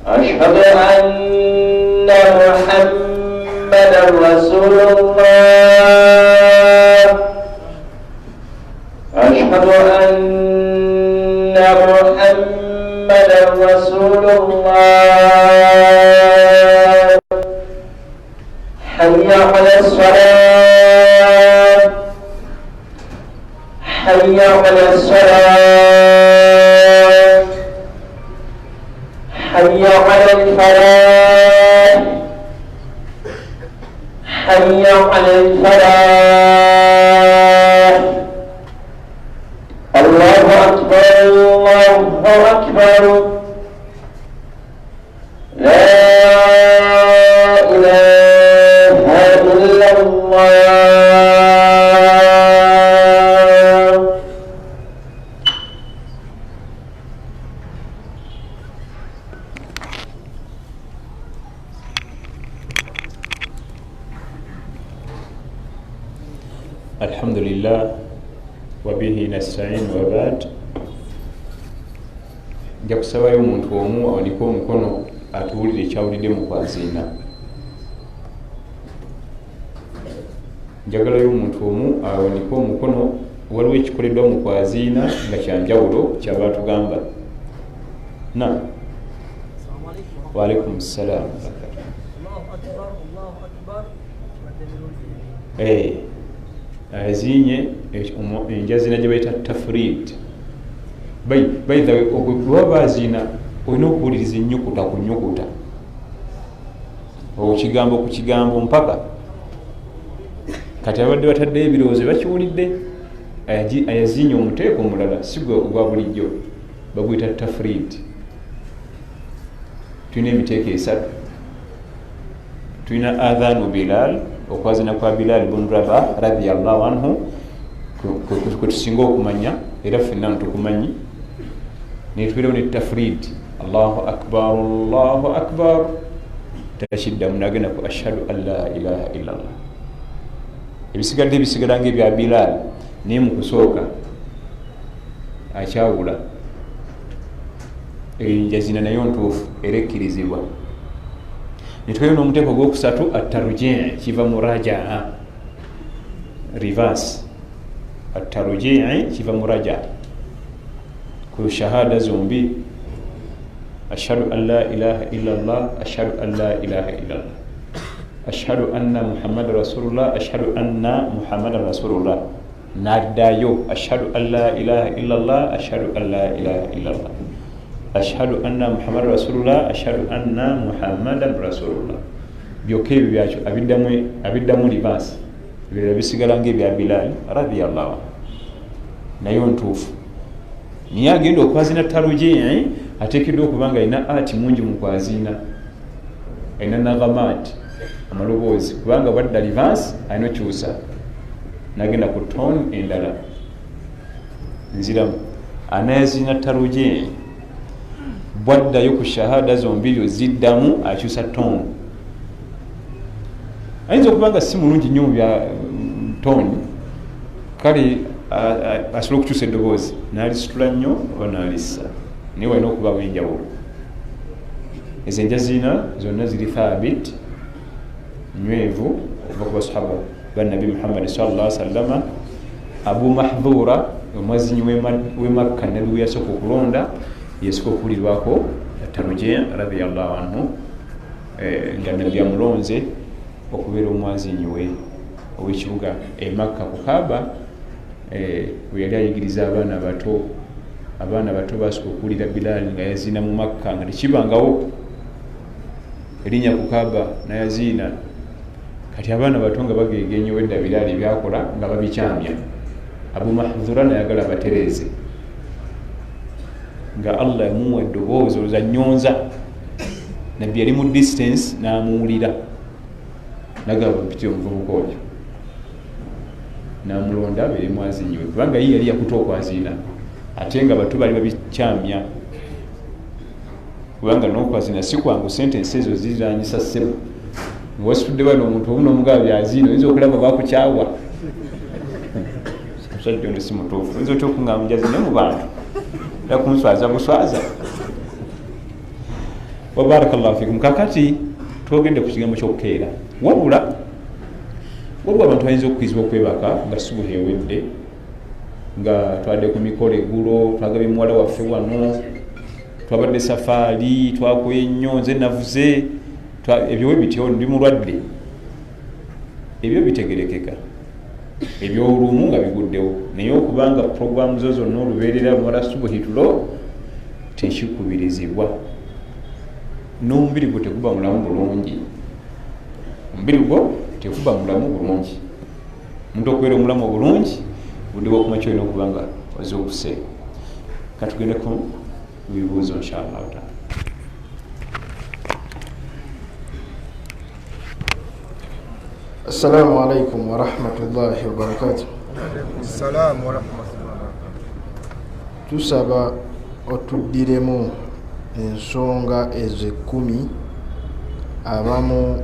ashhadu anna muhammadan rasulullah ashhadu anna muhammadan rasulullah hayya ala salat حي على الصلاة حي على الفلاح حي على الفلاح الله أكبر الله أكبر لا إله إلا الله. الحمد لله وبه نستعين وبعد. Nja kusabayo omuntu omu awanike omukono atuwulire ekyawulidde mu kwaziina. Njagalayo omuntu omu awanike omukono waliwo ekikoleddwa mu kwaziina nga kyanjawulo kyaba tugamba. Na waalaikum salaam. Aziinye enjazina gye bayita tafrid. Bwe baziina olina okuwuliriza ennyukuta ku nnyukuta, kigambo ku kigambo mpaka kati abadde bataddeyo ebirowoozo bakiwulidde. Ayaziinye omuteeko omulala si gwa bulijjo, baguyita tafrid. Tulina emiteeko esatu. Tulina adhanu Bilal, okwazina kwa Bilal ibn Rabah radiyallahu anhu kwe tusinga okumanya era ffenna tukumanyi. Netubeerawo ne tafrid, Allahu akbar Allahu akbar, takiddamu nagenda ku ashhadu an la ilaha illa Allah. Ebisigadde bisigala ng'ebya Bilal naye mu kusooka akyawula. Enjazina nayo ntuufu era ekkirizibwa. Nitubeerawo n'omuteeko gw'okusatu at-tarjii, kiva mu rajaa, reverse. At-tarjii kiva mu rajaa ku shahada zombi, ashhadu an la ilaha illa Allah, ashhadu an la ilaha illa Allah, ashhadu anna Muhammad rasulullah, ashhadu anna Muhammad rasulullah. Naddayo ashhadu an la ilaha illa Allah, ashhadu an la ilaha illa Allah, ashhadu anna Muhammad rasulullah, ashhadu anna Muhammadan rasulullah. Byokka ebyo byakyo abiddamu reverse, ebirala bisigala ng'ebya Bilal radiyallahu anhu, nayo ntuufu. Niye agenda okwazina tarujii ateekeddwa okuba nga alina ati mungi mu kwaziina, alina nagamaati, amaloboozi, kubanga bwadda reverse alina okyusa nagenda ku tone endala nziramu. Anayaziina tarujii bwaddayo ku shahada zombiryo ziddamu akyusa tone. Ayinza okuba nga si mulungi nnyo mu bya tone, kale asobola okukyusa eddoboozi n'alisitula nnyo oba n'alissa, naye walina okubaawo enjawulo. Ezo enjaziina zonna ziri thabit, nywevu okuva ku basahaba bannabi Muhammad sallallahu alaihi wasallam. Abu Mahdhura omwazinyi w'e Makka nabi we yasooka okulonda yasooka okuwulirwako Tarujii radiyallahu anhu, nga nabbi amulonze okubeera omwazinyi we ow'ekibuga e Makka ku Kaaba. We yali ayigiriza abaana bato basooka okuwulira Bilal nga yaziina mu Makka nga tekibangawo erinnya ku Kaaba nayaziina. Kati abaana bato nga bageegenya wedda Bilal ebyakola nga babikyamya. Abu Mahdhura nayagala batereeze, nga Allah yamuwa eddoboozi olwoza nnyonza. Nabbi yali mu distance n'amuwulira, nagamba mpitire omuvubuka oyo, n'amulonda abeere mwazinyi we, kubanga ye yali yakuta okwaziina ate nga bato bali babikyamya. Kubanga n'okwaziina si kwangu, sentensi ezo ziranyisa ssebo. Wasitudde bano omuntu omu n'omugaba byaziina oyinza okulaba bakukyawa. Omusajja ono si mutuufu, oyinza otya okungamba mujaziine mu bantu era kumuswaza buswaza. Wa barakallahu fikum. Kakati twogende ku kigambo ky'okukeera, wabula abantu bayinza okukwizibwa okwebaka nga subuhi ewedde, nga twadde ku mikolo eggulo, twagabye muwala waffe wano, twabadde safaali, twakoye nnyo, nze navuze, ebyo we bityo ndi mulwadde. Ebyo bitegerekeka. ebyolumu nga biguddewo naye okubanga programu zo zonna olubeerera mumala subuhi tulo tekikubirizibwa n'omubiri gwo teguba mulamu bulungi omubiri gwo teguba mulamu bulungi omuntu okubeera omulamu obulungi budde bwokuma kyolina okubanga oze okuse katugende ku bibuuzo inshallah taala. Assalamu alaikum warahmatullahi wabarakatuh. Assalamu warahmatullahi wabarakatuh. Tusaba otuddiremu ensonga ezo 10 abamu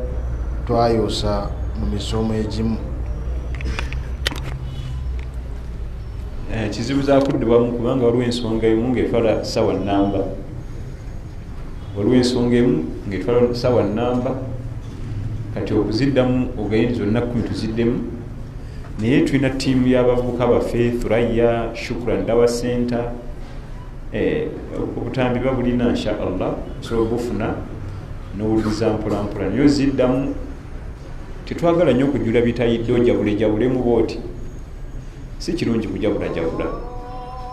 twayosa mu misomo egimu. Kizibu zakuddibwamu kubanga waliwo ensonga emu ng'etwala sawa namba, waliwo ensonga emu ng'etwala sawa namba, kati okuziddamu ogayindi zonna 10 tuziddemu. Naye tulina ttiimu y'abavubuka baffe Thurayya, Shukran Dawa Center, obutambi babulina insha Allah osobola obufuna n'owuliriza mpolampola. Naye oziddamu tetwagala nnyo okujjula bitayidde ojabulejabulemu booti, si kirungi kujabulajabula,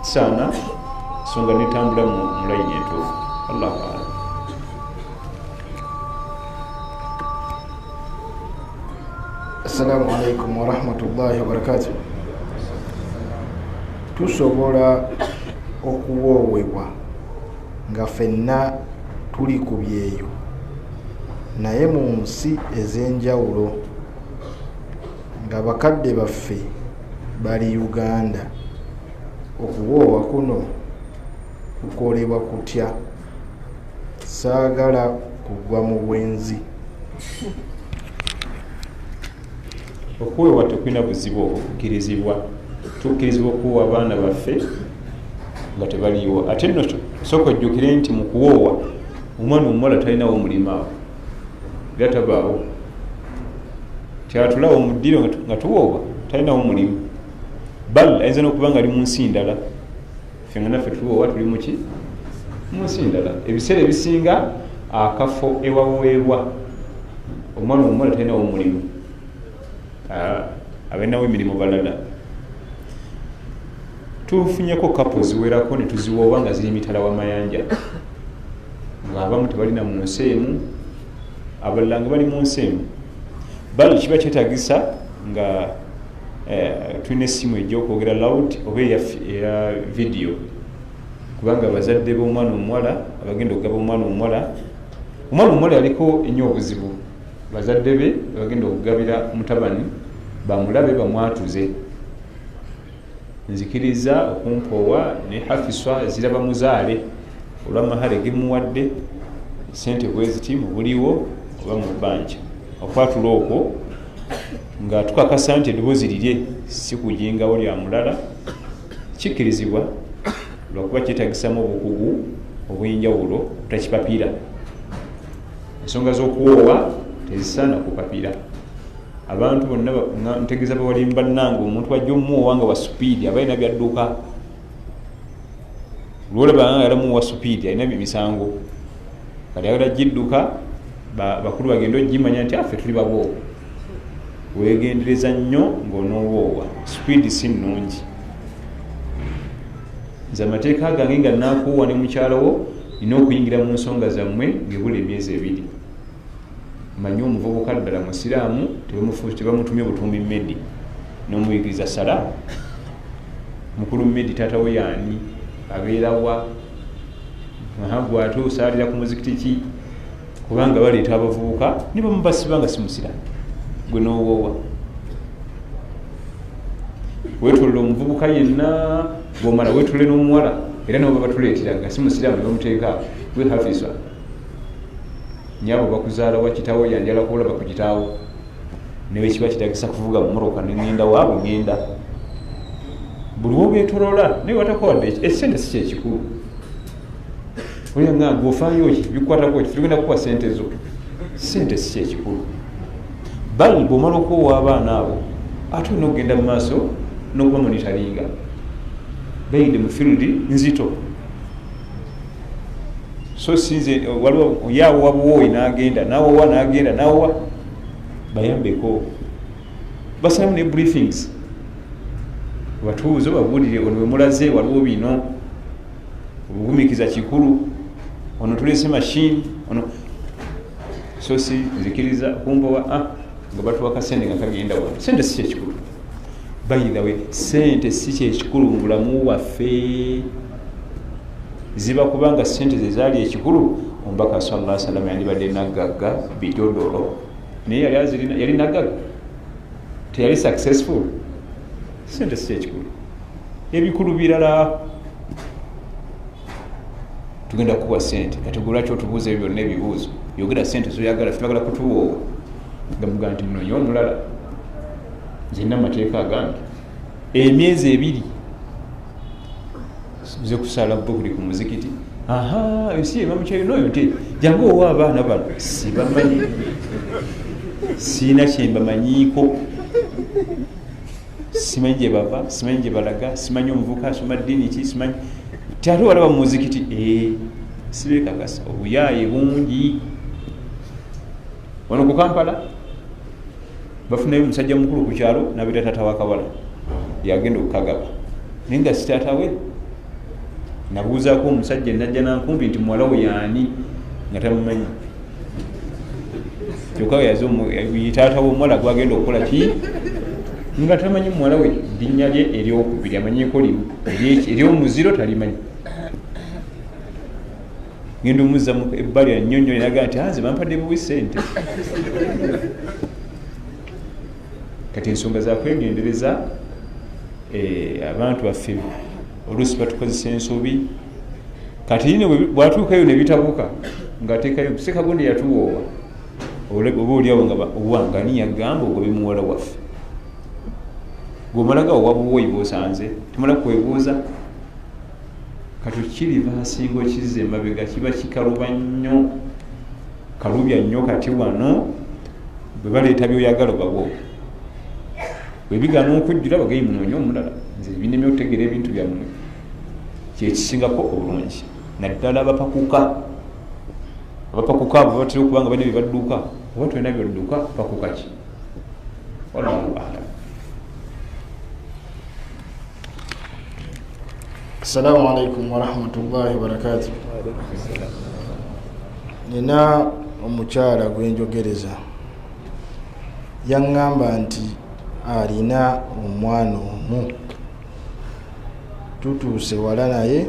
kisaana ensonga netambula mu layini entuufu. Allahu a'lam. Assalamu alaikum warahmatullahi wabarakatuh. Tusobola okuwoowebwa nga ffenna tuli ku byeyo naye mu nsi ez'enjawulo nga bakadde baffe bali Uganda, okuwoowa kuno kukolebwa kutya? Saagala kugwa mu bwenzi. Okuweewa tekulina buzibu okukkirizibwa, tukkirizibwa okuwa abaana baffe nga tebaliiwo. Ate nno sooka ojjukire nti mu kuwoowa omwana omuwala talinawo omulimu awo, era tabaawo. Kyatulawo mu ddiro nga tuwoowa talinawo mulimu, bal ayinza n'okuba nga ali mu nsi ndala. Ffe nga naffe tuwoowa tuli muki? Mu nsi ndala. Ebiseera ebisinga akafo ewaweebwa omwana omuwala talinawo mulimu, abalinawo emirimu balala. Tufunyeko kapo ziwerako ne tuziwoowa nga ziri mitala w'amayanja, ng'abamu tebalina mu nsi emu, abalala nga bali mu nsi emu. Bali kiba kyetagisa nga tulina essimu ejja okwogera loud oba eya video, kubanga bazadde b'omwana omuwala abagenda okugaba omwana omuwala yaliko ennyo obuzibu. Bazadde be bagenda okugabira mutabani bamulabe bamwatuze, nzikiriza okumpoowa ne hafiswa ziraba muzaale olw'amahale gemuwadde, sente bweziti mu buliwo oba mu bbanja. Okwatula okwo nga tukakasa nti eddoboozi lirye si kujingawo lya mulala kikkirizibwa, lwakuba kyetagisamu obukugu obw'enjawulo obutakipapiira. Ensonga z'okuwoowa tezisaana kupapiira. Abantu bonna ntegeeza bawalimu bannange, omuntu wajja omuwoowa nga wa supiidi aba alina byadduka. Lwolabanga yalamuwa wa supiidi alina misango, kati ayagala gidduka, bakulu bagenda ogimanya nti affe tuli baboowa. Weegendereza nnyo ng'onoowoowa, supiidi si nnungi. Nze amateeka gange nga naakuwoowa ne mukyalawo nina okuyingira mu nsonga zammwe ng'ebula emyezi 2. Manyi omuvubuka ddala musiraamu tebamutumye butumbi mmedi n'omuyigiriza sala. Mukulu mmedi taata we yaani, abeerawa, gwe ate osaalira ku muzikiti ki? Kubanga baleeta abavubuka ne bamubasiba nga si musiraamu, gwe n'owoowa. Weetolera omuvubuka yenna, bw'omala weetolere n'omuwala era nabo babatuleetera nga si musiraamu ne bamuteeka gwe hafiswa. Nyabo bakuzaala wa kitaawo yanjala kulaba ku kitaawo, newe kiba kitagisa kuvuga mumoroka nengenda waabwe ngenda. Buli wobeetolola naye watakowadde essente si kyekikulu. Oya nga gofaayo ki bikwatako ki, tugenda kuwa sente zo, sente si kyekikulu. Bali bw'omala okuwa abaana abo ate olina okugenda mu maaso n'okuba monitaringa. Bayinde mu field nzito. So sinze waliwo yawo wabuwooyi n'agenda n'awowa n'agenda n'awowa, bayambeko basalamu ne briefings batuuze babuulire ono wemulaze waliwo bino obugumikiza kikulu ono tulese machine ono so si nzikiriza kumpowa nga batuwa kasente nga kagenda wano sente si kyekikulu by the way sente si kyekikulu mu bulamu waffe ziba kubanga sente zezaali ekikulu omubaka sallallahu alaihi wasallam yandibadde nagagga bitodolo naye yali nagagga teyali successful sente si kyekikulu ebikulu birala tugenda kuwa sente kati lwaki otubuuza ebyo byonna ebibuuzo yogera sente zoyagala twagala kutuwoowa nga mugaa nti nonyo omulala nzina amateeka agange emyezi 2 ze kusala bukuli ku muzikiti ensi emamukyayinoyo nti jangu owa abaana bano sibamanyi siina kyembamanyiiko simanyi gye bava simanyi gye balaga simanyi omuvuka asoma ddiini ki simanyi tyate walaba mu muzikiti sibekakasa obuyaaye bungi wano ku Kampala bafunayo omusajja mukulu ku kyalo nabita tata wa kawala yagenda okukagaba naye nga sitatawe nabuuzaako omusajja najja nankumbi nti muwala we yaani nga tamumanyi kyokka yitaatawo omuwala gwagenda okukola ki nga tamanyi muwala we linnya lye eryokubiri amanyiiko limu eryomuziro talimanyi ngenda omuzza ebbali annyonnyo eraga nti nze bampadde buwi sente kati ensonga zakwegendereza abantu baffe oluusi batukozesa ensobi kati yine bwatuukayo nebitabuka ngaateekayo sekagonde yatuwoowa oba oliawo nga owangani yagamba ogobe muwala waffe gwomalaga owabuwoyi bwosanze tumala kwebuuza kati kiri basinga okizza emabega kiba kikaluba nnyo kalubya nnyo kati wano bwe baleeta byoyagala bawo webigana okujjula bagayi munoonye omulala nze bineme okutegeera ebintu byammwe kyekisingako obulungi naddala abapakuka abo batera okubanga balina byebadduka oba tulina byodduka pakuka ki wallahu alam. Assalamu alaikum warahmatullahi wabarakatuh. Nina omukyala gwenjogereza yaŋŋamba nti alina omwana omu tutuuse wala naye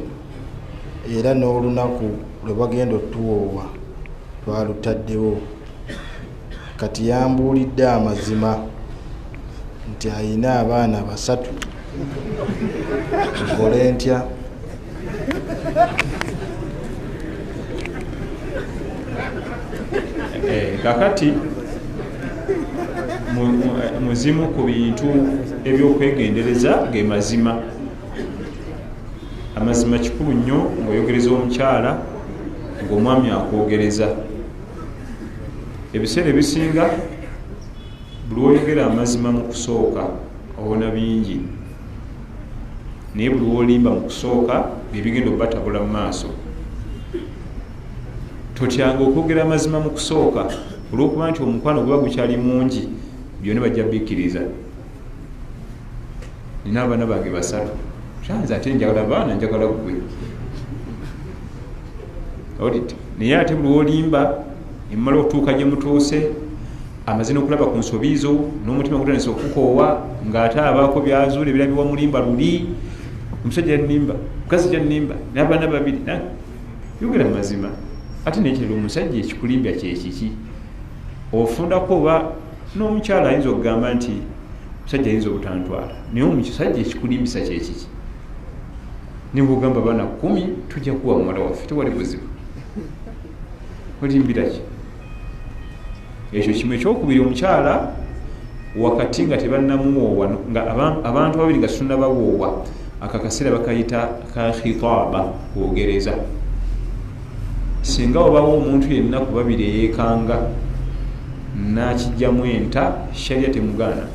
era n'olunaku lwe bagenda otuwoowa twalutaddewo kati yambuulidde amazima nti alina abaana 3 nkole ntya? Kakati muzimu ku bintu ebyokwegendereza ge mazima. Amazima kikulu nnyo ng'oyogereza omukyala ng'omwami akwogereza. Ebiseera ebisinga buli oyogera amazima mu kusooka owona bingi, naye buli wolimba mu kusooka bibigenda obatabula mu maaso. Totyanga okwogera amazima mu kusooka olw'okuba nti omukwano guba gukyali mungi byonna bajja bikkiriza. Nina abaana bange 3 kyanze ate njagala baana njagala gwe olite naye ate buli wolimba emmala okutuuka gye mutuuse amazina okulaba ku nsobiizo n'omutima gutandise okukoowa ng'ate abaako byazuula ebirabibwa mulimba luli omusajja yannimba mukazi gyannimba n'abaana 2 yogera amazima. Ate nekirira omusajja ekikulimbya kyekiki ofundako oba n'omukyala ayinza okugamba nti omusajja ayinza obutantwala naye omusajja ekikulimbisa kyekiki nibwogamba abaana 10 tujja kuwa muwala waffe tewali buzibu olimbiraki ekyo kimu. Ekyokubiri omukyala wakati nga tebannamuwoowa nga abantu babiri nga tunnabawoowa akakaseera bakayita ka khitaaba kwogereza. Singa obawo omuntu yenna ku babiri eyeekanga nakijjamu enta sharia temugaana.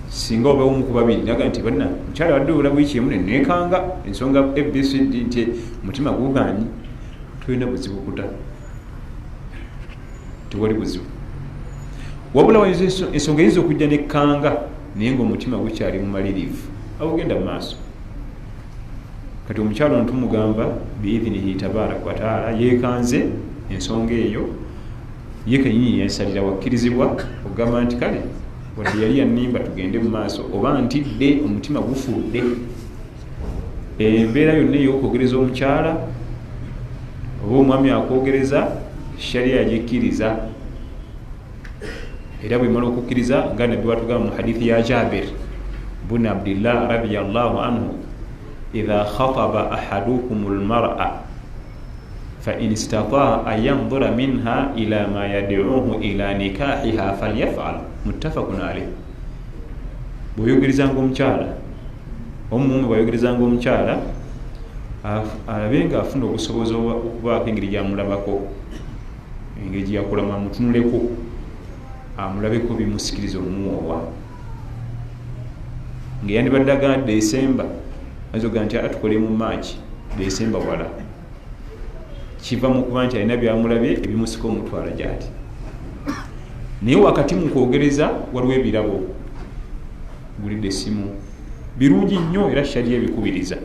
Singa obawo omu ku babiri naga nti banna mukyala wadde ola bwiki emu neneekanga ensonga abcd nti omutima gugaanyi tulina buzibu kuta tewali buzibu wabula ensonga eyinza okujja nekkanga naye ngaomutima gukyali mumalirivu abugenda mu maaso. Kati omukyalo ono tumugamba biidhinihi tabaraka wataala yeekanze ensonga eyo, ye kenyini yansalira wakkirizibwa ogamba nti kale wadde yali yanimba tugende mu maaso, oba ntidde omutima gufudde. Embeera yonna ey'okwogereza omukyala oba omwami akwogereza shariya yagikkiriza, era bwemala okukkiriza nga nabbi watugamba mu hadithi ya Jabir bun Abdillah radiyallahu anhu, idha khataba ahadukum almar'a fa in istata'a an yanzura minha ila ma yad'uhu ila nikahiha falyaf'al, muttafaqun alayh. Bwoyogerezanga omukyala, omuwume bwayogerezanga omukyala alabe nga afuna obusobozi okubaako engeri gyamulabako, engeri gyeyakolama amutunuleko, amulabeko bimusikiriza omumuwowa. nga yandibadde agana December azoga nti atukole mu March, December wala kiva mu kuba nti alina byamulabye ebimusika omutwala gyati. Naye wakati mu kwogereza waliwo ebirabo, gulidde essimu birungi nnyo era shariya ebikubiriza,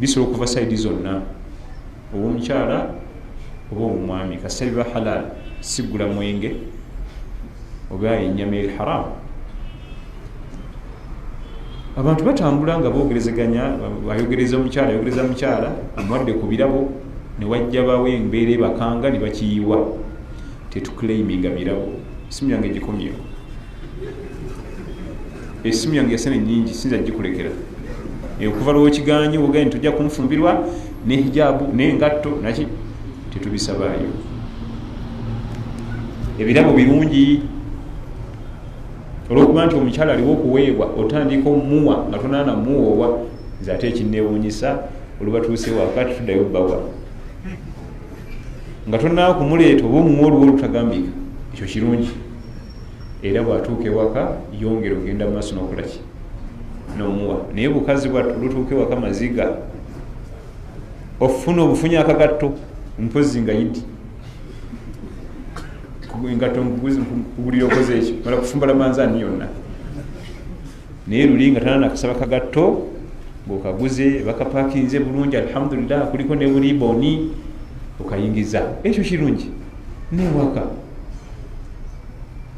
bisobola okuva saidi zonna, oba omukyala oba omwami, kasita biba halal, sigula mwenge oba ennyama eri haram. Abantu batambula nga boogerezeganya, bayogereza omukyala ayogereza mukyala amwadde ku birabo, ne wajja bawe embeera ebakanga ne bakiyiwa. Tetuclaiminga birabo. Essimu yange gikomyewo, essimu yange yasene nyingi, sinza gikulekera okuva lwokiganye ogaye tujja kunfumbirwa ne hijabu n'engatto naki tetubisabaayo. Ebirabo birungi olwokuba nti omukyala aliwo okuweebwa, otandika omuwa nga tonaana muwowa, nze ate ekinneewuunyisa olubatuusewo wakati tuddayo bbawa nga tonaa kumuleeta oba omuwa oluwo olutagambika, ekyo kirungi. Era bwatuuka ewaka yongera ogenda mu maaso n'okola ki n'omuwa. Naye bukazi bwattu lutuuka ewaka maziga, ofuna obufunyi akagatto mpozi nga yidi engatto kugulira okoze ekyo mala kufumbala manzaani yonna, naye luli nga tanaana kusaba kagatto ng'okaguze bakapakinze bulungi, alhamdulillah kuliko ne buliboni okayingiza, ekyo kirungi. Newaka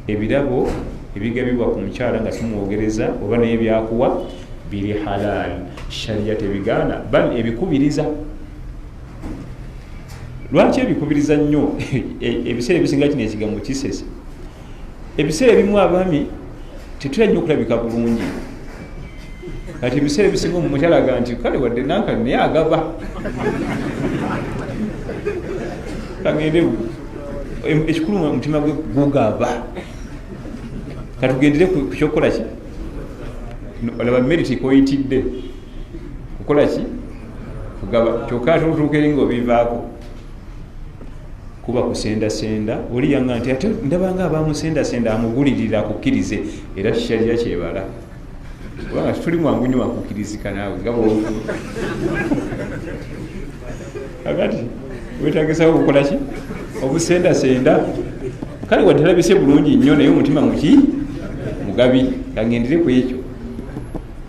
ebirabo ebigabibwa ku mukyala nga tumwogereza oba naye byakuwa biri halal, shariya tebigaana bali ebikubiriza. Lwaki ebikubiriza nnyo? Ebiseera ebisinga kino ekigambo kisese, ebiseera ebimu abaami tetulya nnyo okulabika bulungi. Kati ebiseera ebisinga omukyala aga nti kale wadde nankali naye agaba kagende ekikulu omutima gwe gugaba. Katugendere ku kyokukola ki, olaba meriti koyitidde kukola ki, kugaba. Kyokka ate otuuka eri ng'obivaako kuba kusendasenda, oli yanga nti ate ndabanga abamusendasenda amugulirira akukkirize, era shariya kyebala kubanga tuli mwangu nnyo akukkirizika naawe nga bwofu akati wetagesawo okukola ki, obusendasenda. Kale watalabise bulungi nnyo naye omutima muki mugabi, kagendere ku ekyo.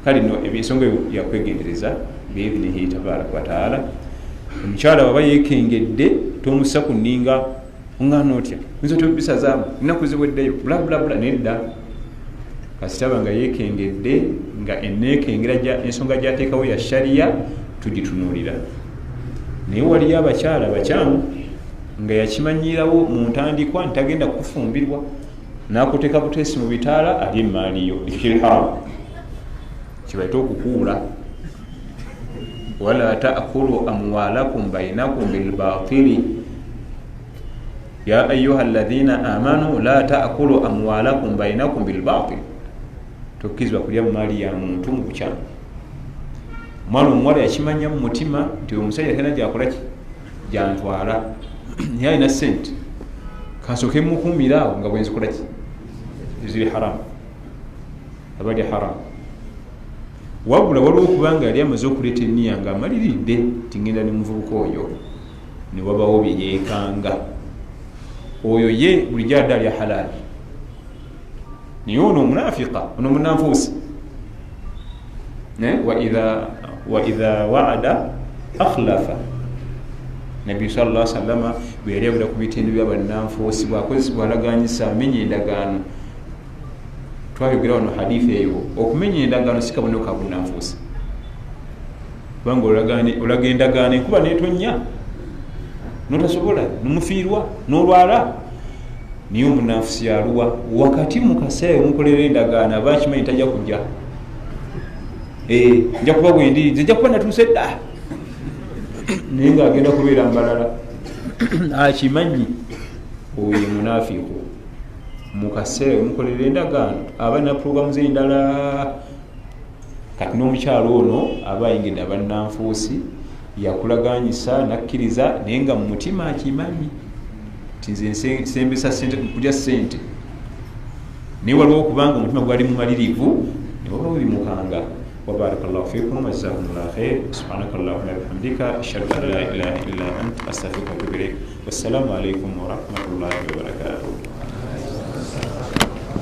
Kale no ebyensonga yakwegendereza biidhinihi tabaraka wataala. Omukyala waba yeekengedde tomussa ku nninga oŋŋaana otya nzo tobisazaamu ennaku ziweddeyo bulabulabula, nedda kasitaba nga yeekengedde nga enneekengera ensonga gyateekawo ya shariya tugitunuulira. Naye waliyo abakyala bakyamu nga yakimanyirawo mu ntandikwa ntagenda kufumbirwa, n'akuteeka buteesi mu bitaala ali emaaliyo, ekyo kiri haramu, kibaita okukuula. Wala ta'kulu amwalakum bainakum bilbatili ya ayuha alladhina amanu la ta'kulu amwalakum bainakum bilbatil. Tokkizibwa kulya maali ya muntu mu bukyamu. Omwana omuwala yakimanya mu mutima nti omusajja tena gyakola ki, gyantwala naye alina ssente, kansooke mukuumira awo nga bwenzikola ki, ziri haramu, abali haramu. Wabula waliwo okubanga yali amaze okuleeta enniya nga amaliridde ti ngenda ne muvubuka oyo, ne wabawo bye yeekanga. Oyo ye bulijjo adde alya halaali, niye ono omunafiqa ono munanfuusi wa idha wa'ada akhlafa. Nabbi sallallahu alaihi wasallam bwe yali abula ku bitindu by'abannanfuusi bw'akozesebwa alaganyisa amenye endagaano. Twayogera wano hadithi eyo okumenya endagaano si kabonero ka bunnanfuusi, kubanga olaga endagaano enkuba neetonya notasobola nomufiirwa n'olwala. Niye omunnanfuusi yaluwa wakati mu kaseera omukolera endagaano aba akimanyi tajja kujja, nja kuba bwendi zijja kuba natuuse dda, naye ngaagenda kubeera mubalala akimanyi. Oyo ye munafiiku. Mu kaseera omukolera endagaano aba na puroguramu z'endala. Kati n'omukyalo ono aba ayingidde abannanfuusi, yakulaganyisa nakkiriza, naye nga mu mutima akimanyi nti nze nsembesa sente kulya sente, naye waliwo okubanga omutima gwali mumalirivu ne waba webimukanga. Wabarakallahu fikum wajazakumullahu khair. Subhanakallahumma wa bihamdika ashhadu an la ilaha illa anta astaghfiruka wa atubu ilaik. Wassalamu alaikum wa rahmatullahi wa barakatuh.